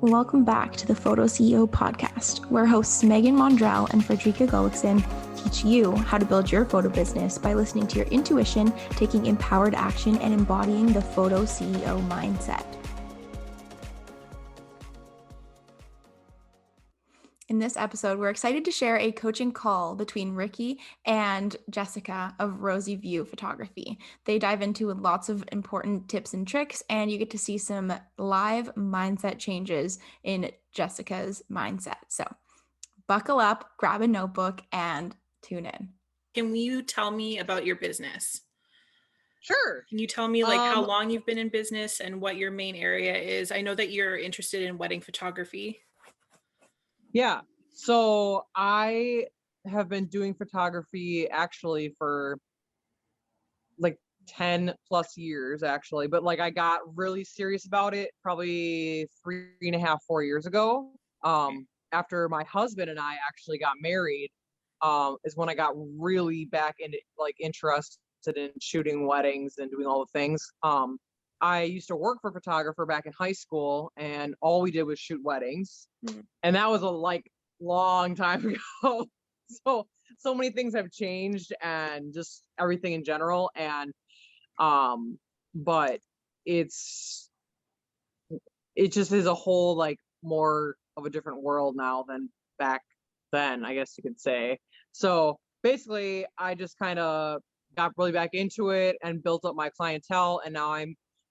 Welcome back to the PhotoCEO Podcast, where hosts Megan Mondrell and Frederica Gullickson teach you how to build your photo business by listening to your intuition, taking empowered action, and embodying the PhotoCEO mindset. In this episode, we're excited to share a coaching call between Ricky and Jessica of Rosey View Photography. They dive into lots of important tips and tricks, and you get to see some live mindset changes in Jessica's mindset. So buckle up, grab a notebook, and tune in. Can you tell me about your business? Sure. Can you tell me how long you've been in business and what your main area is? I know that you're interested in wedding photography. Yeah. So I have been doing photography actually for like 10 plus years actually, but I got really serious about it probably 3.5, 4 years ago. After my husband and I actually got married, is when I got really back into interested in shooting weddings and doing all the things. I used to work for a photographer back in high school, and all we did was shoot weddings. And that was a long time ago. So many things have changed, and just everything in general. And but it just is a whole more of a different world now than back then, I guess you could say. So basically I just kind of got really back into it and built up my clientele, and now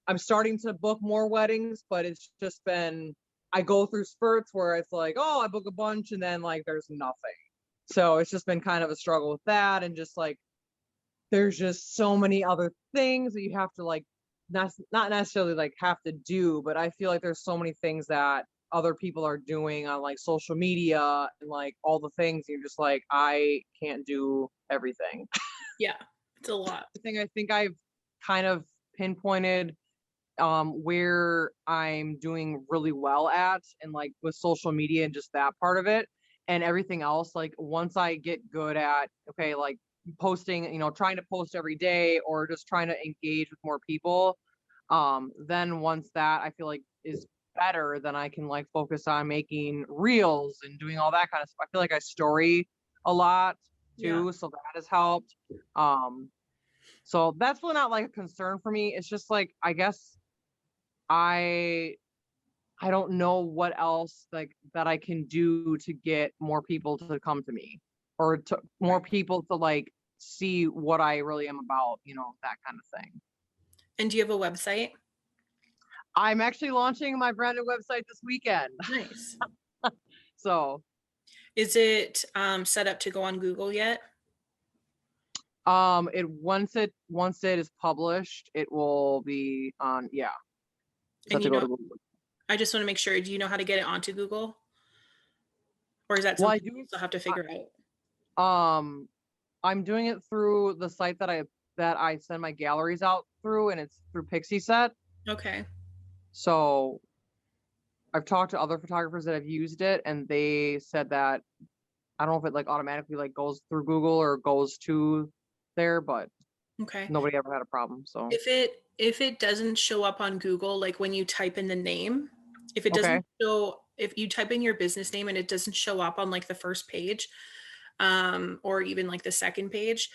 I'm starting to book more weddings, but it's just been, I go through spurts where it's I book a bunch and then there's nothing. So it's just been kind of a struggle with that, and just there's just so many other things that you have to not necessarily have to do, but I feel there's so many things that other people are doing on social media and all the things. You're just I can't do everything. Yeah, it's a lot. I think I've kind of pinpointed where I'm doing really well at, and with social media and just that part of it, and everything else, once I get good at posting, trying to post every day or just trying to engage with more people, then once that I feel is better, then I can focus on making reels and doing all that kind of stuff. I feel I story a lot too. Yeah. So that has helped. So that's really not a concern for me. It's just I guess I don't know what else that I can do to get more people to come to me, or to more people to see what I really am about, that kind of thing. And do you have a website? I'm actually launching my brand new website this weekend. Nice. So is it set up to go on Google yet? Once it is published, it will be on, yeah. And I just want to make sure, do you know how to get it onto Google? Or is that something you still have to figure out? I'm doing it through the site that I send my galleries out through, and it's through Pixieset. Okay. So I've talked to other photographers that have used it, and they said that, I don't know if it automatically goes through Google or goes to there, but okay, nobody ever had a problem. So if it doesn't show up on Google, when you type in the name, if it doesn't show, if you type in your business name and it doesn't show up on the first page, or even the second page,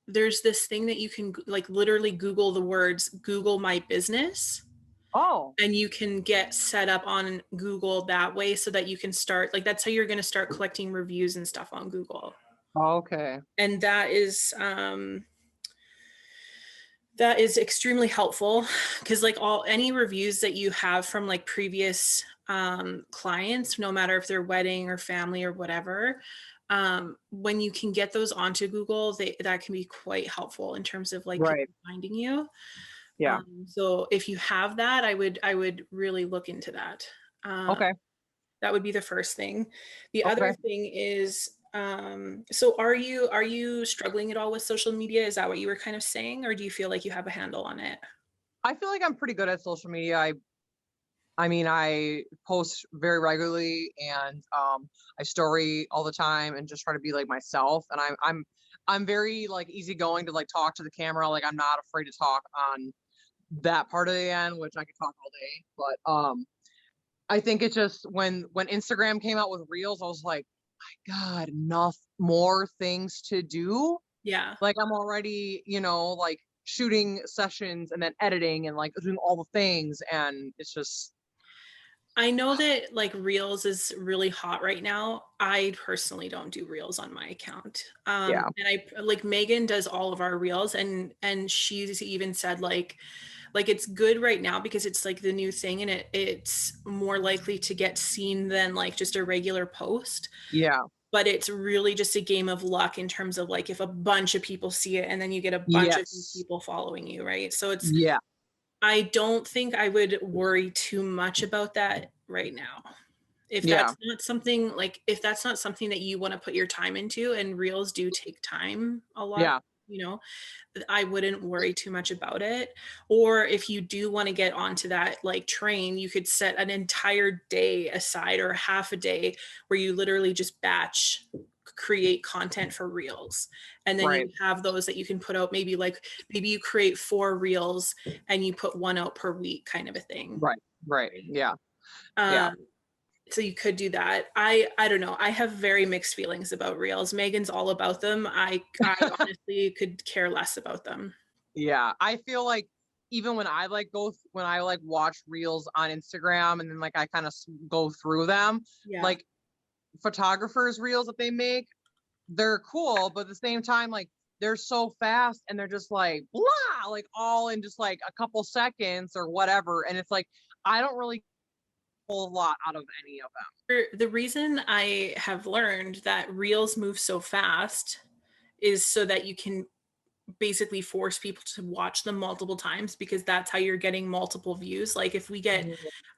there's this thing that you can literally Google the words "Google my business." Oh. And you can get set up on Google that way, so that you can start, that's how you're going to start collecting reviews and stuff on Google. Okay. And that is extremely helpful, because any reviews that you have from previous clients, no matter if they're wedding or family or whatever, when you can get those onto Google, that can be quite helpful in terms of people finding you. Yeah. So if you have that, I would really look into that. Okay. That would be the first thing. The other thing is, so are you struggling at all with social media? Is that what you were kind of saying, or do you feel you have a handle on it? I feel I'm pretty good at social media. I post very regularly, and I story all the time, and just try to be myself. And I'm very easygoing to talk to the camera. I'm not afraid to talk on that part of the end, which I could talk all day, but I think it's just when Instagram came out with Reels, I was like, my God, enough more things to do. Yeah. Like I'm already, like shooting sessions and then editing and like doing all the things, and it's just. I know that like Reels is really hot right now. I personally don't do Reels on my account. Yeah. And I like Megan does all of our Reels, and she's even said like it's good right now because it's like the new thing, and it's more likely to get seen than like just a regular post. Yeah. But it's really just a game of luck in terms of like if a bunch of people see it and then you get a bunch of new Yes. people following you, right? So it's, Yeah. I don't think I would worry too much about that right now. If Yeah. that's not something like, if that's not something that you want to put your time into, and Reels do take time a lot, Yeah. you know, I wouldn't worry too much about it. Or if you do want to get onto that like train, you could set an entire day aside or half a day where you literally just batch create content for Reels, and then Right. you have those that you can put out, maybe you create 4 Reels and you put one out per week kind of a thing. Right. Right. Yeah. Yeah. um so you could do that. I don't know, I have very mixed feelings about Reels. Megan's all about them. I honestly could care less about them. Yeah. I feel like even when I like when I like watch Reels on Instagram and then like I kind of go through them, Yeah. like photographers Reels that they make, they're cool, but at the same time, like they're so fast and they're just like blah, like all in just like a couple seconds or whatever. And it's like I don't really pull a lot out of any of them. The reason I have learned that Reels move so fast is so that you can basically force people to watch them multiple times, because that's how you're getting multiple views. Like if we get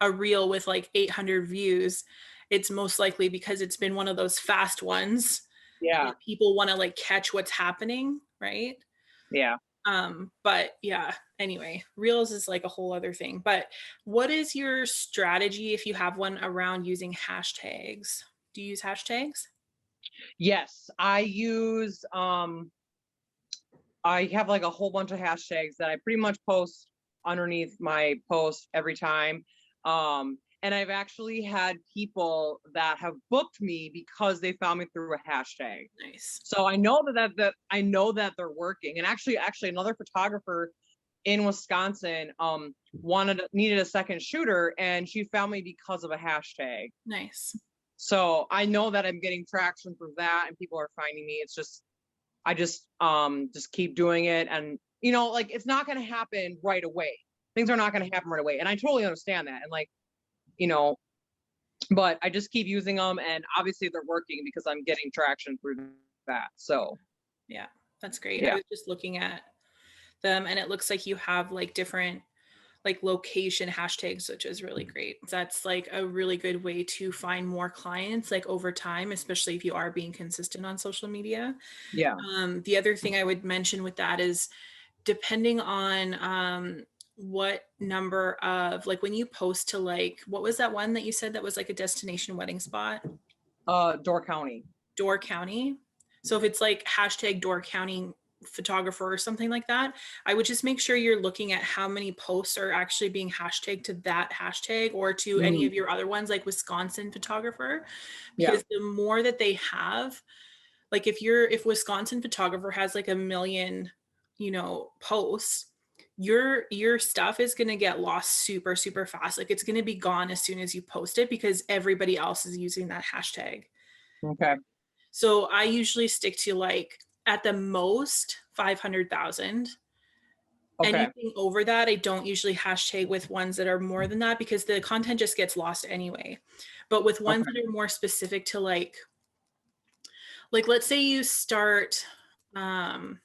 a Reel with like 800 views, it's most likely because it's been one of those fast ones. Yeah. People want to like catch what's happening, right? Yeah. But yeah, anyway, Reels is like a whole other thing. But what is your strategy, if you have one, around using hashtags? Do you use hashtags? Yes, I use I have like a whole bunch of hashtags that I pretty much post underneath my post every time. And I've actually had people that have booked me because they found me through a hashtag. Nice. So I know that I know that they're working. And actually another photographer in Wisconsin needed a second shooter, and she found me because of a hashtag. Nice. So I know that I'm getting traction through that and people are finding me. It's just I just keep doing it, and like it's not going to happen right away. Things are not going to happen right away, and I totally understand that. And like, but I just keep using them, and obviously they're working because I'm getting traction through that. So yeah, that's great. Yeah. I was just looking at them, and it looks like you have like different like location hashtags, which is really great. That's like a really good way to find more clients like over time, especially if you are being consistent on social media. Yeah. The other thing I would mention with that is, depending on what number of, like when you post to like, what was that one that you said that was like a destination wedding spot? Door County. Door County. So if it's like hashtag Door County photographer or something like that, I would just make sure you're looking at how many posts are actually being hashtagged to that hashtag, or to any of your other ones like Wisconsin photographer, because the more that they have, like if Wisconsin photographer has like 1 million, posts, your stuff is going to get lost super, super fast. Like it's going to be gone as soon as you post it, because everybody else is using that hashtag. Okay. So I usually stick to like at the most 500,000. Okay. Anything over that, I don't usually hashtag with ones that are more than that, because the content just gets lost anyway. But with ones that are more specific to like let's say you start, let's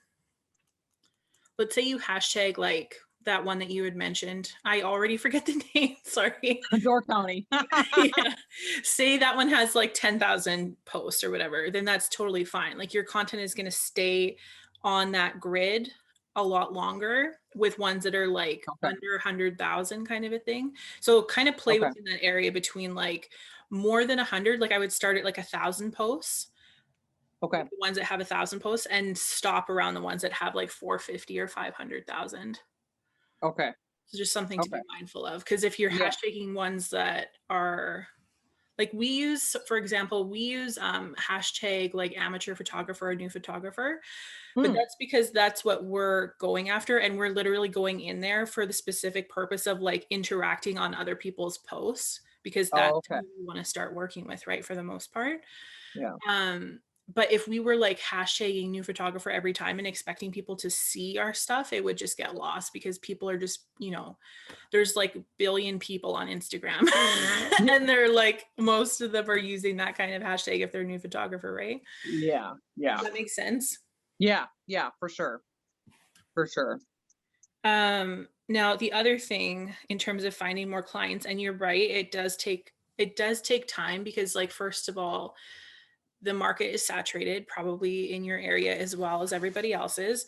say you hashtag like that one that you had mentioned. I already forget the name. Sorry. Door County. Yeah. Say that one has like 10,000 posts or whatever, then that's totally fine. Like your content is going to stay on that grid a lot longer with ones that are like under 100,000 kind of a thing. So kind of play within that area between like more than 100. Like I would start at like 1,000 posts. Okay. The ones that have 1,000 posts, and stop around the ones that have like 450 or 500,000. Okay. So just something to Okay. be mindful of, because if you're Yeah. hashtagging ones that are like, we use, for example, we use hashtag like amateur photographer or new photographer, but that's because that's what we're going after, and we're literally going in there for the specific purpose of like interacting on other people's posts, because that's Oh, okay. who we want to start working with, right, for the most part. Yeah. But if we were like hashtagging new photographer every time and expecting people to see our stuff, it would just get lost, because people are just, there's like a billion people on Instagram and they're like, most of them are using that kind of hashtag if they're new photographer, right? Yeah. Yeah. Does that make sense? Yeah. Yeah. For sure. For sure. Now the other thing in terms of finding more clients, and you're right, it does take time, because like, first of all, the market is saturated, probably in your area as well as everybody else's.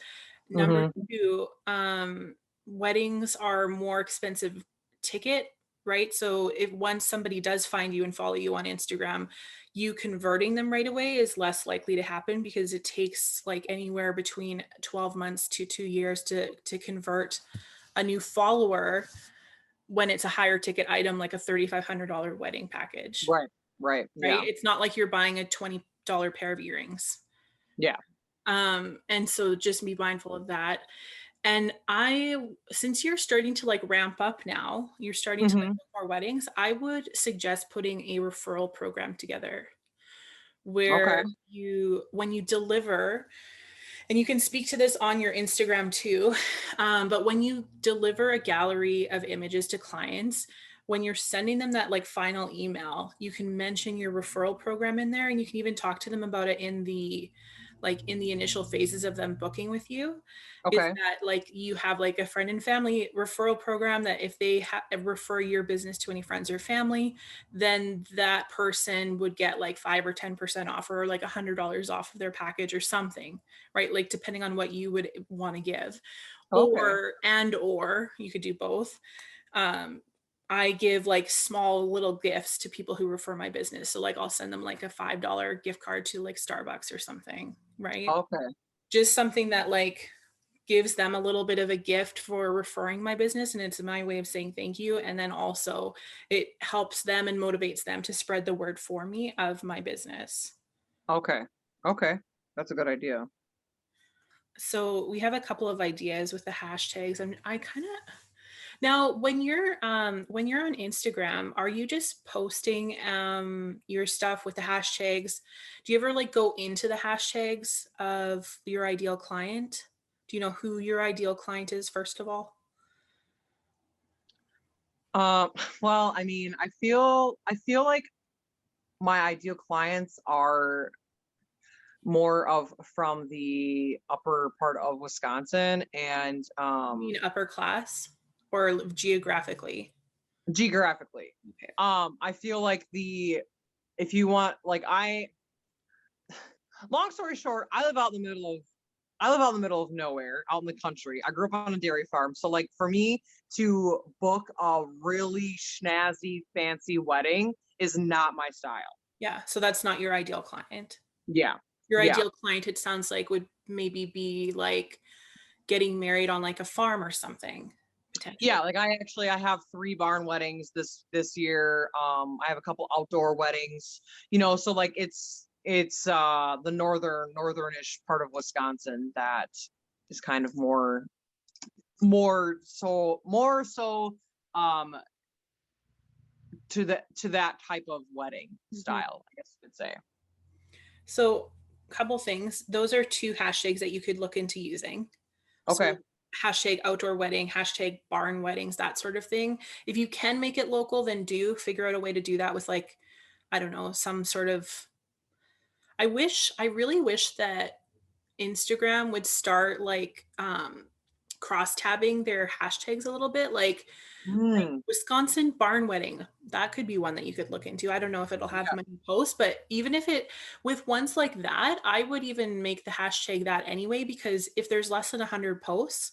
Number Mm-hmm. two, weddings are more expensive ticket, right? So if once somebody does find you and follow you on Instagram, you converting them right away is less likely to happen, because it takes like anywhere between 12 months to 2 years to convert a new follower, when it's a higher ticket item like a $3,500 wedding package. Right. Right. Right? Yeah. It's not like you're buying a $20 pair of earrings. Yeah. And so just be mindful of that. And since you're starting to like ramp up now, you're starting to like Mm-hmm. book more weddings, I would suggest putting a referral program together where Okay. when you deliver, and you can speak to this on your Instagram too, but when you deliver a gallery of images to clients, when you're sending them that like final email, you can mention your referral program in there, and you can even talk to them about it in the initial phases of them booking with you. Is Okay. that like you have like a friend and family referral program, that if they refer your business to any friends or family, then that person would get like 5 or 10% off, or like $100 off of their package or something, right? Like depending on what you would want to give, Okay. or you could do both. I give like small little gifts to people who refer my business. So like I'll send them like a $5 gift card to like Starbucks or something, right? Okay. Just something that like gives them a little bit of a gift for referring my business, and it's my way of saying thank you. And then also it helps them and motivates them to spread the word for me of my business. Okay. Okay. That's a good idea. So we have a couple of ideas with the hashtags, and I kind of, now when you're on Instagram, are you just posting your stuff with the hashtags? Do you ever like go into the hashtags of your ideal client? Do you know who your ideal client is, first of all? Well, I mean, I feel like my ideal clients are more of from the upper part of Wisconsin, and You mean upper class or geographically? geographically. Okay. I feel like if you want, like, long story short, I live out in the middle of nowhere, out in the country. I grew up on a dairy farm. So like for me to book a really snazzy, fancy wedding is not my style. Yeah, so that's not your ideal client. Yeah. Your Yeah. ideal client, it sounds like, would maybe be like getting married on like a farm or something, potentially. Yeah. Like I have 3 barn weddings this year. I have a couple outdoor weddings, so like it's the northernish part of Wisconsin that is kind of more so um to that type of wedding style, I guess you could say. So a couple things. Those are 2 hashtags that you could look into using. Okay. So hashtag outdoor wedding, hashtag barn weddings, that sort of thing. If you can make it local, then do figure out a way to do that with like, I don't know, some sort of, I really wish that Instagram would start like cross tabbing their hashtags a little bit, like Mm, Wisconsin barn wedding. That could be one that you could look into. I don't know if it'll have yeah. many posts, but even if it, with ones like that, I would even make the hashtag that anyway, because if there's less than 100 posts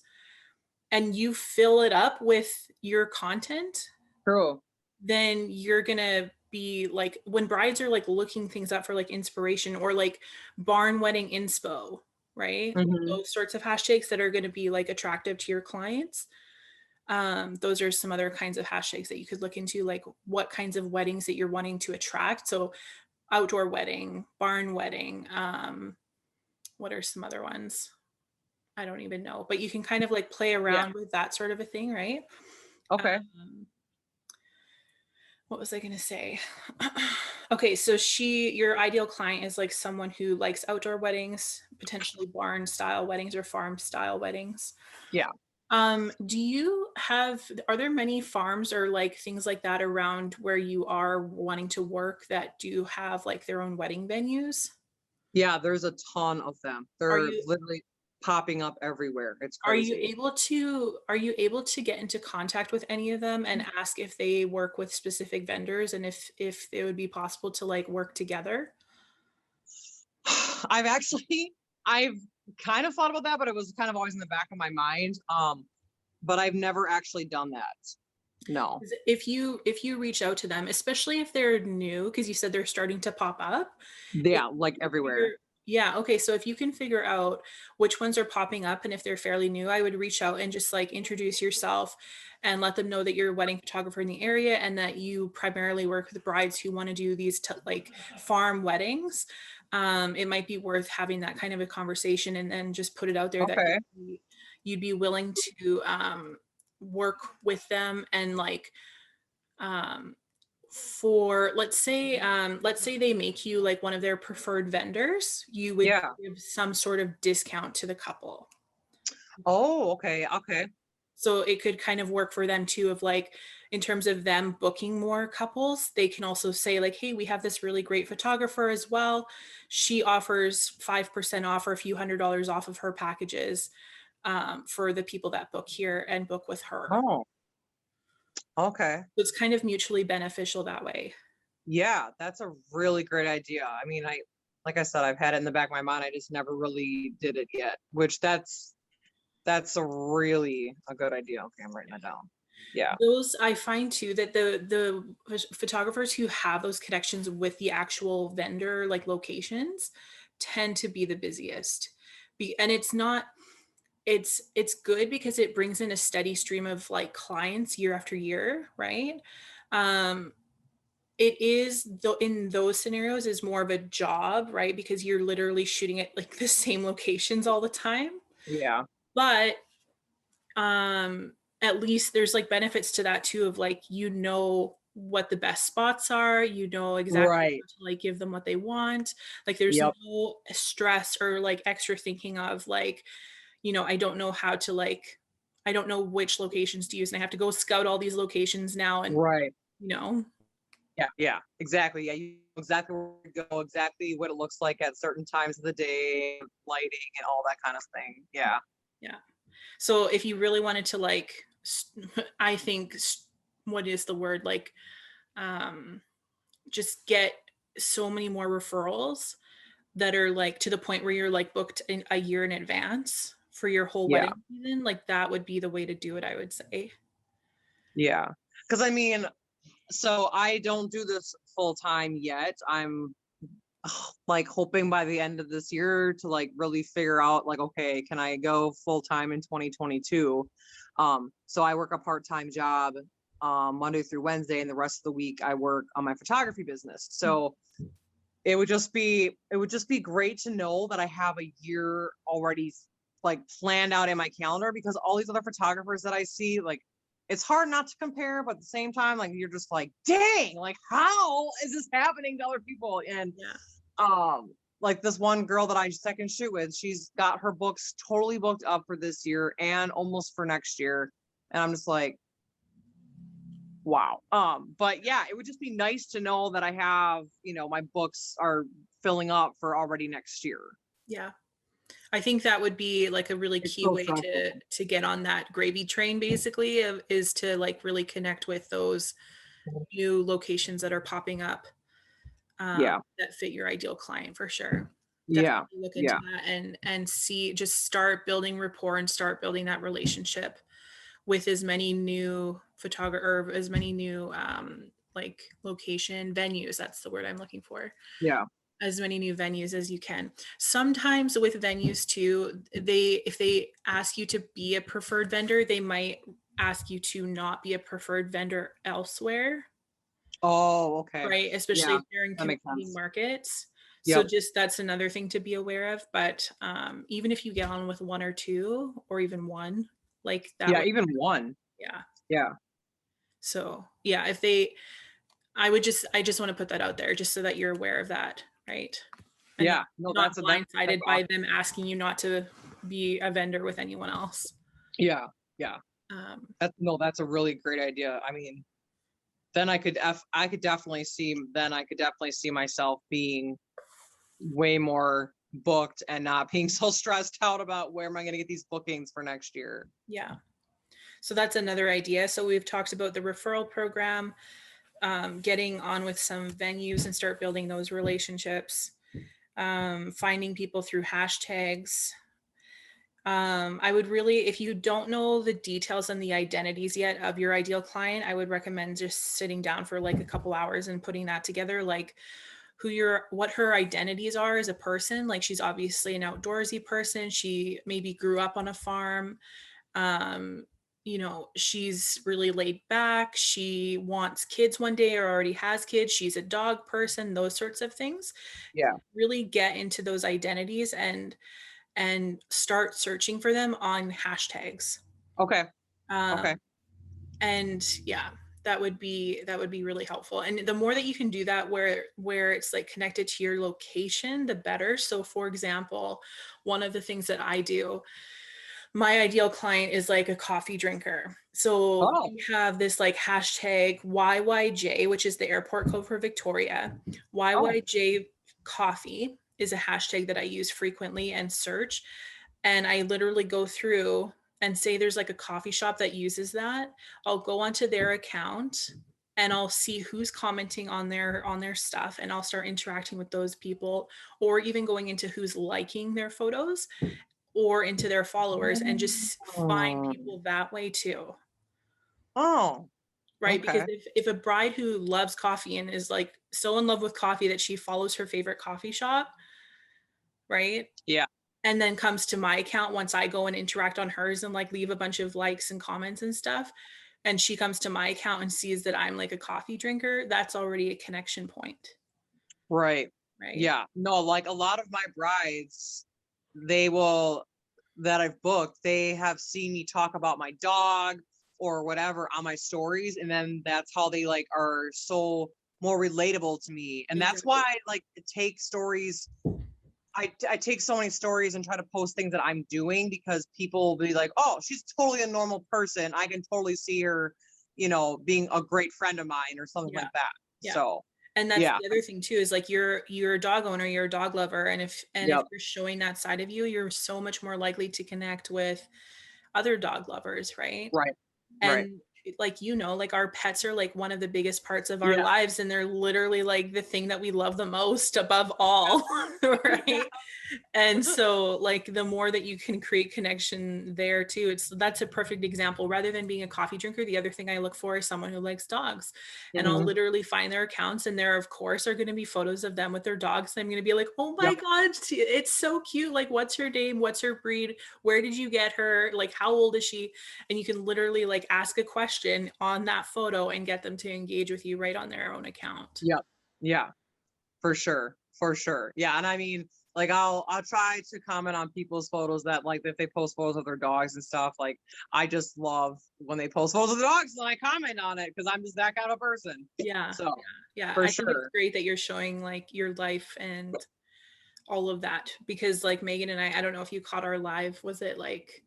and you fill it up with your content, True. then you're gonna be like, when brides are like looking things up for like inspiration, or like barn wedding inspo, right? Hmm. Those sorts of hashtags that are going to be like attractive to your clients. Those are some other kinds of hashtags that you could look into, like what kinds of weddings that you're wanting to attract. So outdoor wedding, barn wedding, what are some other ones? I don't even know, but you can kind of like play Yeah. around with that sort of a thing, right? Okay. What was I going to say? Okay, so your ideal client is like someone who likes outdoor weddings, potentially barn style weddings or farm style weddings. Yeah. Are there many farms or like things like that around where you are wanting to work that do have like their own wedding venues? Yeah, there's a ton of them. Are They're you literally popping up everywhere. It's are you crazy. able to get into contact with any of them and ask if they work with specific vendors and if it would be possible to like work together? I've kind of thought about that, but it was kind of always in the back of my mind. But I've never actually done that. No. If you reach out to them, especially if they're new, because you said they're starting to pop up. Yeah, like everywhere. Yeah, okay. So if you can figure out which ones are popping up and if they're fairly new, I would reach out and just like introduce yourself and let them know that you're a wedding photographer in the area and that you primarily work with brides who want to do these like farm weddings. It might be worth having that kind of a conversation and then just put it out there that Okay. you'd be willing to work with them and like for let's say they make you like one of their preferred vendors, you would Yeah. give some sort of discount to the couple. Oh, okay. Okay. So it could kind of work for them too, of like in terms of them booking more couples, they can also say like, hey, we have this really great photographer as well. She offers 5% off or a few $100s off of her packages for the people that book here and book with her. Oh, okay. So it's kind of mutually beneficial that way. Yeah, that's a really great idea. I mean, like I said, I've had it in the back of my mind. I just never really did it yet, which that's a good idea. Okay, I'm writing that down. Yeah. Those I find too that the photographers who have those connections with the actual vendor like locations tend to be the busiest. And it's good because it brings in a steady stream of like clients year after year, right? It is though in those scenarios is more of a job, right? Because you're literally shooting at like the same locations all the time. Yeah. But at least there's like benefits to that too of like what the best spots are, exactly Right. how to like give them what they want. Like there's Yep. no stress or like extra thinking of like, I don't know how to like I don't know which locations to use and I have to go scout all these locations now and Right. you know. Yeah. Yeah. Exactly. Yeah. You know exactly where to go, exactly what it looks like at certain times of the day, lighting and all that kind of thing. Yeah. Yeah. So if you really wanted to like, I think, what is the word? Like, just get so many more referrals that are like to the point where you're like booked in a year in advance for your whole Yeah. wedding season. Like that would be the way to do it, I would say. Yeah. Because I mean, so I don't do this full time yet. I'm like hoping by the end of this year to like really figure out like, okay, can I go full time in 2022? So I work a part-time job Monday through Wednesday, and the rest of the week I work on my photography business. So it would just be great to know that I have a year already like planned out in my calendar, because all these other photographers that I see, like, it's hard not to compare, but at the same time, like, you're just like, dang, like, how is this happening to other people? And like this one girl that I second shoot with, she's got her books totally booked up for this year and almost for next year. And I'm just like, wow. But yeah, it would just be nice to know that I have, my books are filling up for already next year. Yeah. I think that would be like a really key way to get on that gravy train, basically, is to like really connect with those new locations that are popping up that fit your ideal client for sure. Definitely look into that and see, just start building rapport and start building that relationship with as many new photographer or as many new like location venues. That's the word I'm looking for. Yeah. As many new venues as you can. Sometimes with venues too, if they ask you to be a preferred vendor, they might ask you to not be a preferred vendor elsewhere. Oh, okay. Right, especially Yeah, if you're in that makes competing sense. markets. So Yep. just that's another thing to be aware of. But even if you get on with one or two, or even one, like that Yeah, would, even one. yeah. Yeah. So yeah, I just want to put that out there just so that you're aware of that, right? And Yeah. No, not that's blindsided by awesome. them asking you not to be a vendor with anyone else. Yeah. Yeah. Um, That's a really great idea. I mean, then I could definitely see myself being way more booked and not being so stressed out about where am I going to get these bookings for next year. yeah. So that's another idea. So we've talked about the referral program, getting on with some venues and start building those relationships, finding people through hashtags. I would really, if you don't know the details and the identities yet of your ideal client, I would recommend just sitting down for like a couple hours and putting that together, like what her identities are as a person. Like she's obviously an outdoorsy person. She maybe grew up on a farm. Um, she's really laid back. She wants kids one day or already has kids. She's a dog person, those sorts of things. Yeah. Really get into those identities and start searching for them on hashtags. Okay. Um, Okay. and yeah, that would be really helpful. And the more that you can do that where it's like connected to your location, the better. So for example, one of the things that I do, my ideal client is like a coffee drinker. So Oh. we have this like hashtag YYJ, which is the airport code for Victoria. Oh. YYJ coffee is a hashtag that I use frequently and search. And I literally go through and say there's like a coffee shop that uses that. I'll go onto their account and I'll see who's commenting on their stuff, and I'll start interacting with those people, or even going into who's liking their photos or into their followers, and just find Oh. people that way too. Oh. Right, because Okay. if a bride who loves coffee and is like so in love with coffee that she follows her favorite coffee shop, right, Yeah. and then comes to my account once I go and interact on hers and like leave a bunch of likes and comments and stuff, and she comes to my account and sees that I'm like a coffee drinker, that's already a connection point. Right. Right. Yeah. No, like a lot of my brides, they will that I've booked, they have seen me talk about my dog or whatever on my stories, and then that's how they like are so more relatable to me. And that's Exactly. why I like to take stories. I take so many stories and try to post things that I'm doing, because people will be like, oh, she's totally a normal person. I can totally see her, being a great friend of mine or something Yeah. like that. Yeah. So And that's yeah. the other thing too, is like you're a dog owner, you're a dog lover, and if Yep. you're showing that side of you, you're so much more likely to connect with other dog lovers, right? Right. Right. And like like our pets are like one of the biggest parts of our Yeah. lives, and they're literally like the thing that we love the most above all, right? And so like the more that you can create connection there too, that's a perfect example. Rather than being a coffee drinker, the other thing I look for is someone who likes dogs, and I'll Mhm. literally find their accounts, and there of course are going to be photos of them with their dogs, and I'm going to be like, oh my Yep. god, it's so cute, like what's her name, what's her breed, where did you get her, like how old is she? And you can literally like ask a question on that photo and get them to engage with you right on their own account. Yep. Yeah. For sure. For sure. Yeah. And I mean, like I'll try to comment on people's photos that, like, if they post photos of their dogs and stuff, like I just love when they post photos of the dogs and I comment on it, because I'm just that kind of person. Yeah, So yeah, for I think it's sure. great that you're showing like your life and all of that, because like Megan and I don't know if you caught our live, was it like,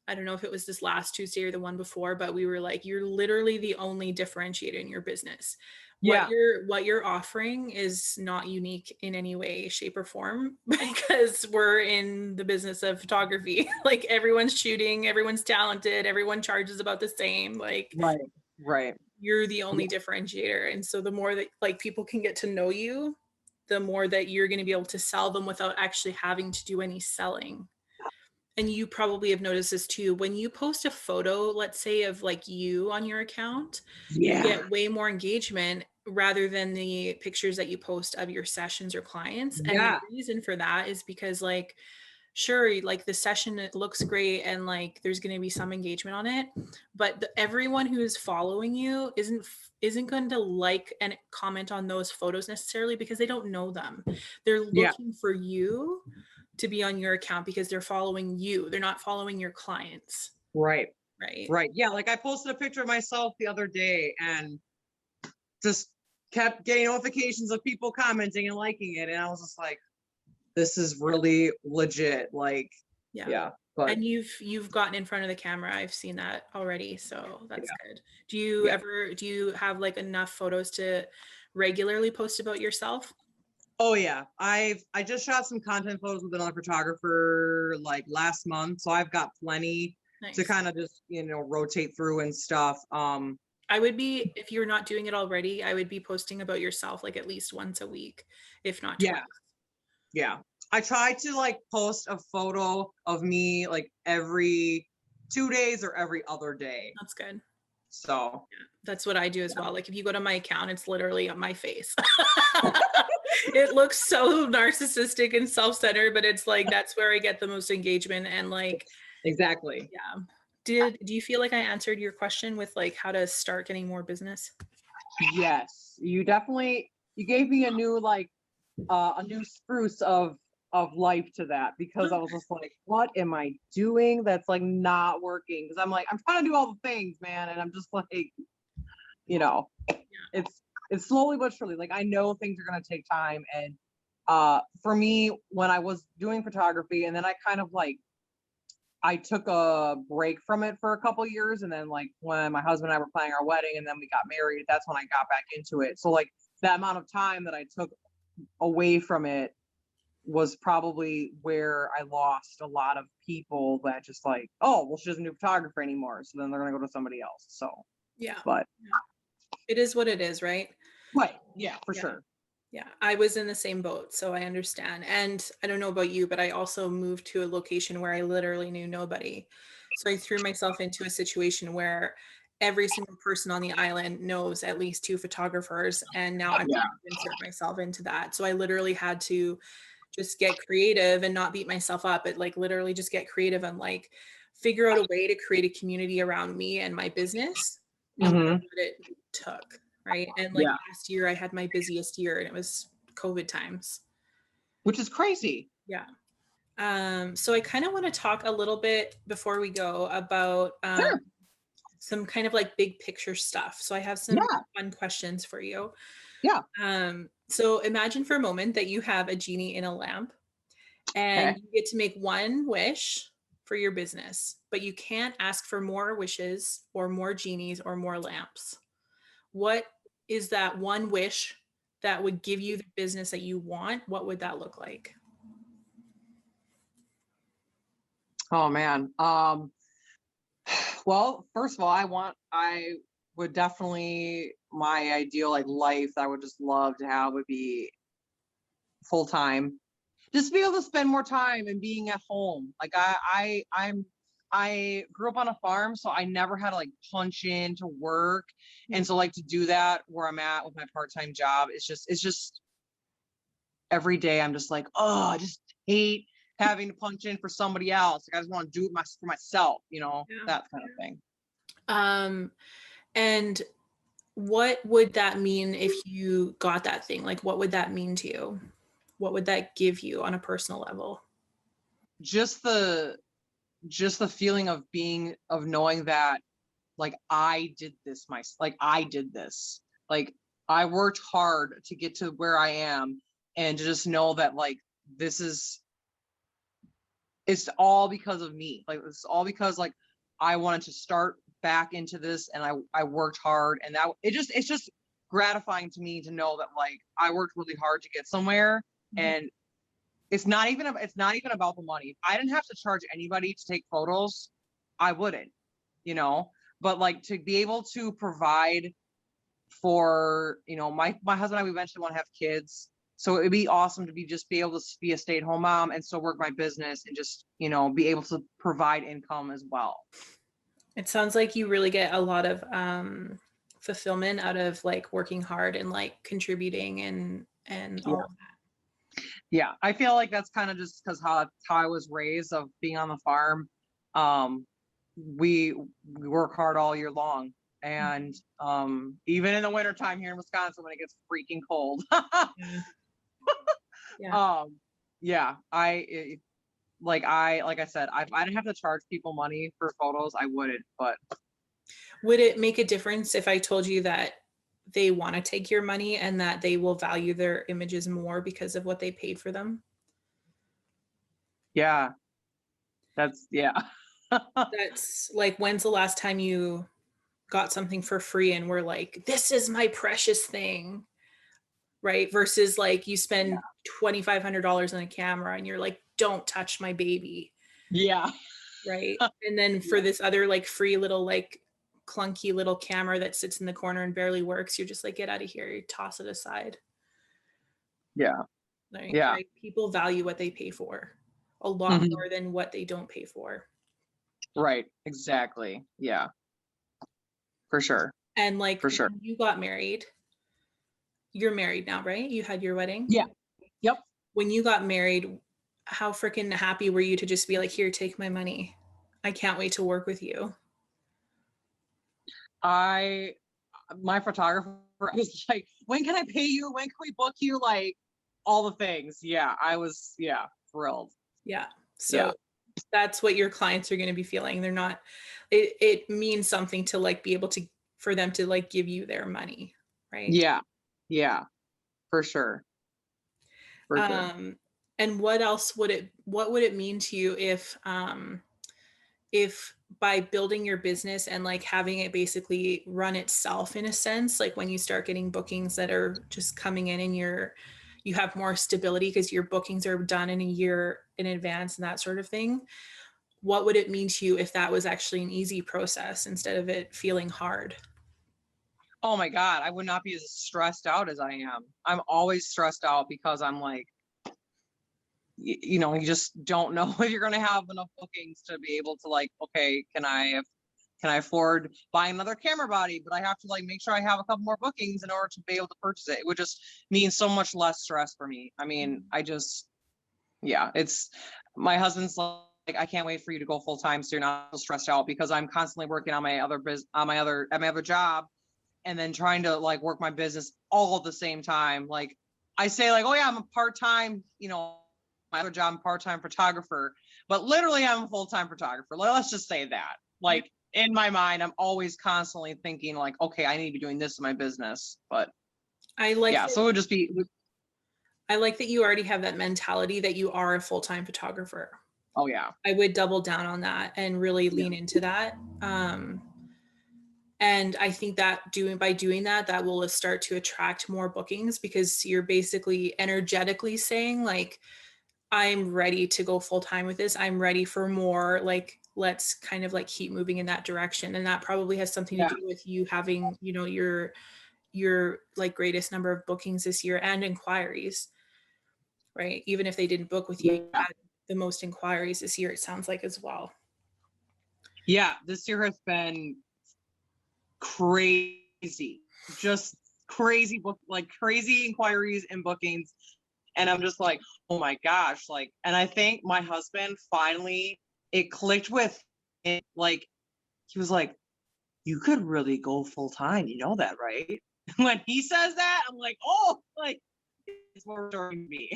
I don't know if it was this last Tuesday or the one before, but we were like, you're literally the only differentiator in your business. What Yeah. you're offering is not unique in any way, shape, or form, because we're in the business of photography. Like everyone's shooting, everyone's talented, everyone charges about the same. Like Right. Right. you're the only differentiator. And so the more that like people can get to know you, the more that you're going to be able to sell them without actually having to do any selling. And you probably have noticed this too. When you post a photo, let's say of like you on your account, you Yeah. get way more engagement rather than the pictures that you post of your sessions or clients. And the Yeah. reason for that is because like sure, like the session, it looks great and like there's going to be some engagement on it, but everyone who is following you isn't going to like and comment on those photos necessarily because they don't know them. They're looking for you to be on your account because they're following you. They're not following your clients. Right. Right. Right. Yeah. Like I posted a picture of myself the other day and just kept getting notifications of people commenting and liking it. And I was just like, this is really legit. Like, yeah. But and you've gotten in front of the camera. I've seen that already. So that's good. Do you have like enough photos to regularly post about yourself? Oh yeah. I just shot some content photos with another photographer like last month. So I've got plenty to kind of just, rotate through and stuff. I would be, if you're not doing it already, I would be posting about yourself like at least once a week, if not twice. Yeah. I try to like post a photo of me like every 2 days or every other day. That's good. So that's what I do as well. Like if you go to my account, it's literally on my face. It looks so narcissistic and self-centered, but it's like, that's where I get the most engagement and like. Exactly. Yeah. Do you feel like I answered your question with like how to start getting more business? Yes, you gave me a new spruce of life to that, because I was just like, what am I doing that's like not working? Because I'm trying to do all the things, man, and I'm just like, it's slowly but surely. Like I know things are gonna take time, and for me, when I was doing photography, and then I kind of like I took a break from it for a couple years. And then like when my husband and I were planning our wedding and then we got married, that's when I got back into it. So like that amount of time that I took away from it was probably where I lost a lot of people that just like, oh, well, she doesn't do photography anymore. So then they're going to go to somebody else. So, but it is what it is, right? Right. Yeah, for sure. Yeah, I was in the same boat, so I understand. And I don't know about you, but I also moved to a location where I literally knew nobody. So I threw myself into a situation where every single person on the island knows at least 2 photographers. And now I'm trying to insert myself into that. So I literally had to just get creative and not beat myself up, but like literally just get creative and like figure out a way to create a community around me and my business, no matter what it took. Right. And like last year I had my busiest year and it was COVID times. Which is crazy. Yeah. So I kind of want to talk a little bit before we go about some kind of like big picture stuff. So I have some fun questions for you. Yeah. So imagine for a moment that you have a genie in a lamp and you get to make one wish for your business, but you can't ask for more wishes or more genies or more lamps. What is that one wish that would give you the business that you want? What would that look like? Oh man. Well, first of all, I would definitely, my ideal like life that I would just love to have would be full time. Just be able to spend more time and being at home. Like I grew up on a farm, so I never had to like punch in to work. And so like to do that where I'm at with my part-time job, it's just every day I'm just like, oh, I just hate having to punch in for somebody else. Like I just want to do it for myself, that kind of thing. And what would that mean if you got that thing? Like, what would that mean to you? What would that give you on a personal level? Just the feeling of knowing that like I did this like I worked hard to get to where I am, and to just know that like it's all because of me. Like it's all because like I wanted to start back into this, and I worked hard, and that it's just gratifying to me to know that like I worked really hard to get somewhere. And it's not even about the money. If I didn't have to charge anybody to take photos, I wouldn't, but like to be able to provide for, my husband and I, we eventually want to have kids. So it'd be awesome to be able to be a stay-at-home mom and still work my business and just, be able to provide income as well. It sounds like you really get a lot of fulfillment out of like working hard and like contributing and all of that. Yeah, I feel like that's kind of just because how I was raised of being on the farm. We work hard all year long, and even in the wintertime here in Wisconsin when it gets freaking cold. Yeah. Yeah. Yeah, like I said, if I didn't have to charge people money for photos, I wouldn't. But Would it make a difference if I told you that they want to take your money and that they will value their images more because of what they paid for them? yeah, yeah. That's like, when's the last time you got something for free and were like, this is my precious thing, right? Versus like you spend $2,500 on a camera and you're like, don't touch my baby, Yeah. right? And then for this other like free little like clunky little camera that sits in the corner and barely works, you're just like, get out of here, you toss it aside. Yeah. Like, Yeah. right? People value what they pay for a lot more than what they don't pay for. Right. Exactly. Yeah. For sure. And like For sure. when you got married, you're married now, right? You had your wedding. Yeah. Yep. When you got married, how freaking happy were you to just be like, here, take my money. I can't wait to work with you. My photographer was like, when can I pay you? When can we book you? Like all the things. Yeah. I was, thrilled. Yeah. So that's what your clients are going to be feeling. They're not, it means something to like be able to, for them to like give you their money. Right. Yeah. Yeah. For sure. For sure. And what else what would it mean to you if by building your business and like having it basically run itself in a sense, like when you start getting bookings that are just coming in and you have more stability because your bookings are done in a year in advance and that sort of thing, what would it mean to you if that was actually an easy process instead of it feeling hard? Oh my God, I would not be as stressed out as I am. I'm always stressed out because I'm like, you just don't know if you're going to have enough bookings to be able to like, okay, can I afford buying another camera body, but I have to like make sure I have a couple more bookings in order to be able to purchase it. It would just mean so much less stress for me. I mean, it's my husband's like, I can't wait for you to go full time so you're not so stressed out, because I'm constantly working on my other job, and then trying to like work my business all at the same time. Like I say like, oh yeah, I'm a part-time, my other job, I'm part-time photographer, but literally I'm a full-time photographer. Let's just say that. Like in my mind, I'm always constantly thinking like, okay, I need to be doing this in my business. But so it would just be. I like that you already have that mentality that you are a full-time photographer. Oh yeah. I would double down on that and really lean into that. And I think that by doing that, that will start to attract more bookings, because you're basically energetically saying like, I'm ready to go full time with this. I'm ready for more. Like, let's kind of like keep moving in that direction. And that probably has something to do with you having, your like greatest number of bookings this year and inquiries, right? Even if they didn't book with you, you had the most inquiries this year, it sounds like, as well. Yeah, this year has been crazy, just crazy crazy inquiries and bookings. And I'm just like, oh my gosh, like, and I think my husband finally, it clicked with it. Like, he was like, you could really go full time. You know that, right? When he says that, I'm like, oh, like, it's more during me.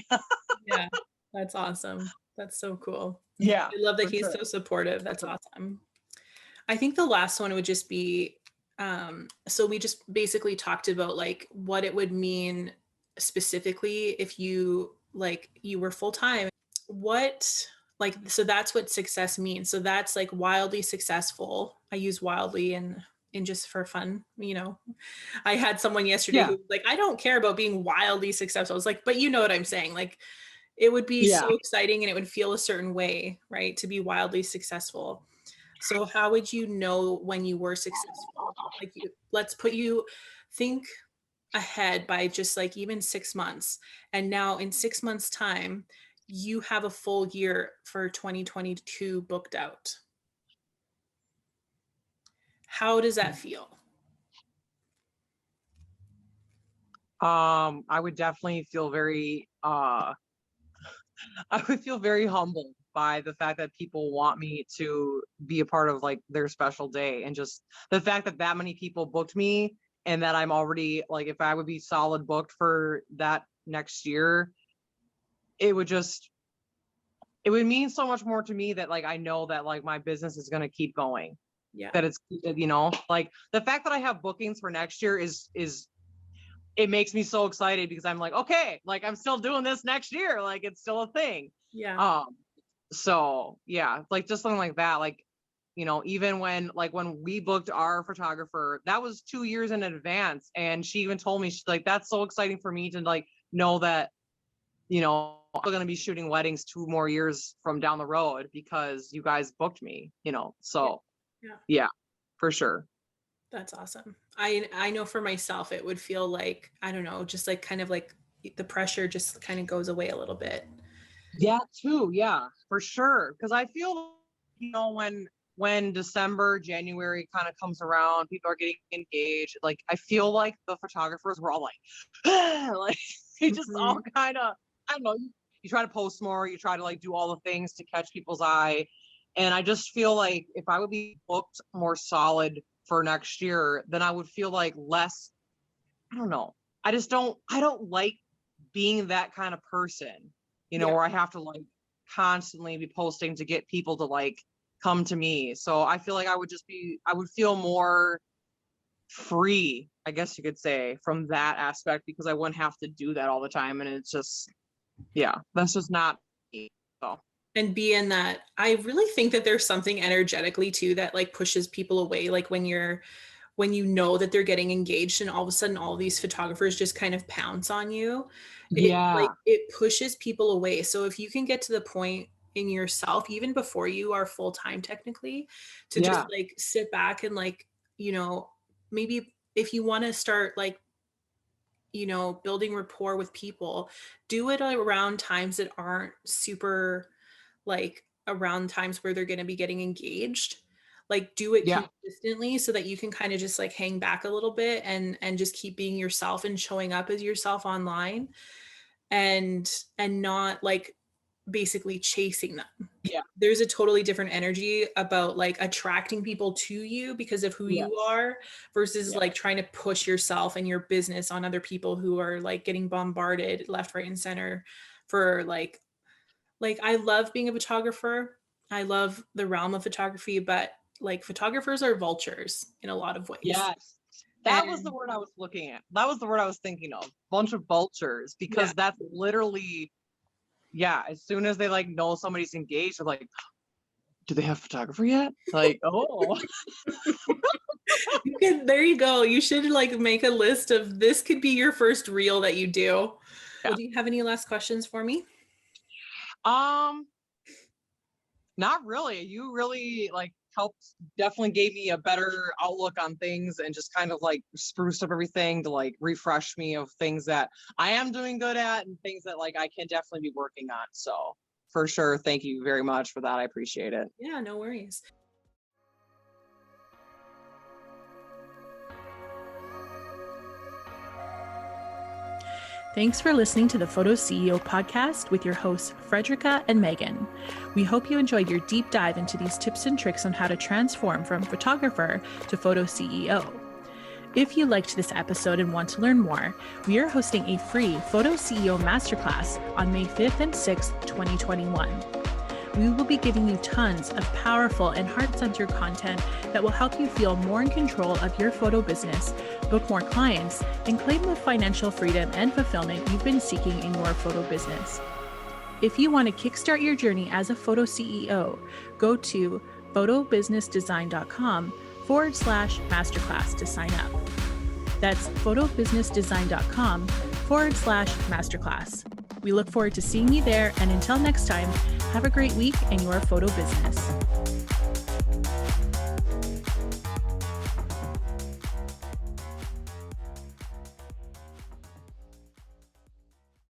Yeah, that's awesome. That's so cool. Yeah. I love that he's so supportive. That's awesome. I think the last one would just be, so we just basically talked about like what it would mean specifically if you were full time. So that's what success means. So that's like wildly successful. I use wildly in just for fun. I had someone yesterday who was like, I don't care about being wildly successful. I was like, but you know what I'm saying? Like, it would be so exciting and it would feel a certain way, right? To be wildly successful. So how would you know when you were successful? Like, think ahead by just like even 6 months. And now in 6 months time, you have a full year for 2022 booked out. How does that feel? I would definitely feel very I would feel very humbled by the fact that people want me to be a part of like their special day, and just the fact that that many people booked me, and that I'm already like, if I would be solid booked for that next year, it would mean so much more to me, that like I know that like my business is going to keep going. Yeah. That it's, like the fact that I have bookings for next year is it makes me so excited, because I'm like, okay, like I'm still doing this next year, like it's still a thing. Yeah. So yeah, like just something like that, like, even when we booked our photographer, that was 2 years in advance, and she even told me, she's like, that's so exciting for me to like know that, I'm going to be shooting weddings 2 more years from down the road because you guys booked me, so yeah, for sure. That's awesome. I know for myself, it would feel like, I don't know, just like kind of like the pressure just kind of goes away a little bit. Yeah, too. Yeah, for sure. Because I feel, when December, January kind of comes around, people are getting engaged. Like, I feel like the photographers were all like, like they just all kind of, I don't know. You try to post more, you try to like do all the things to catch people's eye. And I just feel like if I would be booked more solid for next year, then I would feel like less, I don't know. I don't like being that kind of person, where I have to like constantly be posting to get people to like come to me. So I feel like I would feel more free, I guess you could say, from that aspect, because I wouldn't have to do that all the time. And it's just, yeah, that's just not me. So. And be in that, I really think that there's something energetically too that like pushes people away. Like when you know that they're getting engaged, and all of a sudden all these photographers just kind of pounce on you. It pushes people away. So if you can get to the point in yourself, even before you are full-time technically, to just like sit back and like, maybe if you want to start like, building rapport with people, do it around times that aren't super, like around times where they're going to be getting engaged. Like do it consistently, so that you can kind of just like hang back a little bit and just keep being yourself and showing up as yourself online, and not like basically chasing them. Yeah. There's a totally different energy about like attracting people to you because of who you are, versus like trying to push yourself and your business on other people who are like getting bombarded left, right, and center for like I love being a photographer. I love the realm of photography, but like photographers are vultures in a lot of ways. Yes. That was the word I was looking at. That was the word I was thinking of. Bunch of vultures, because that's literally, as soon as they like know somebody's engaged, they're like, do they have a photographer yet? Like, oh. There you go. You should like make a list of this could be your first reel that you do. Well, do you have any last questions for me? Not really. You really like definitely gave me a better outlook on things, and just kind of like spruced up everything to like refresh me of things that I am doing good at, and things that like I can definitely be working on. So for sure, thank you very much for that. I appreciate it. Yeah, no worries. Thanks for listening to the PhotoCEO Podcast with your hosts, Frederica and Megan. We hope you enjoyed your deep dive into these tips and tricks on how to transform from photographer to PhotoCEO. If you liked this episode and want to learn more, we are hosting a free PhotoCEO Masterclass on May 5th and 6th, 2021. We will be giving you tons of powerful and heart-centered content that will help you feel more in control of your photo business, book more clients, and claim the financial freedom and fulfillment you've been seeking in your photo business. If you want to kickstart your journey as a photo CEO, go to photobusinessdesign.com/masterclass to sign up. That's photobusinessdesign.com/masterclass. We look forward to seeing you there, and until next time, have a great week in your photo business.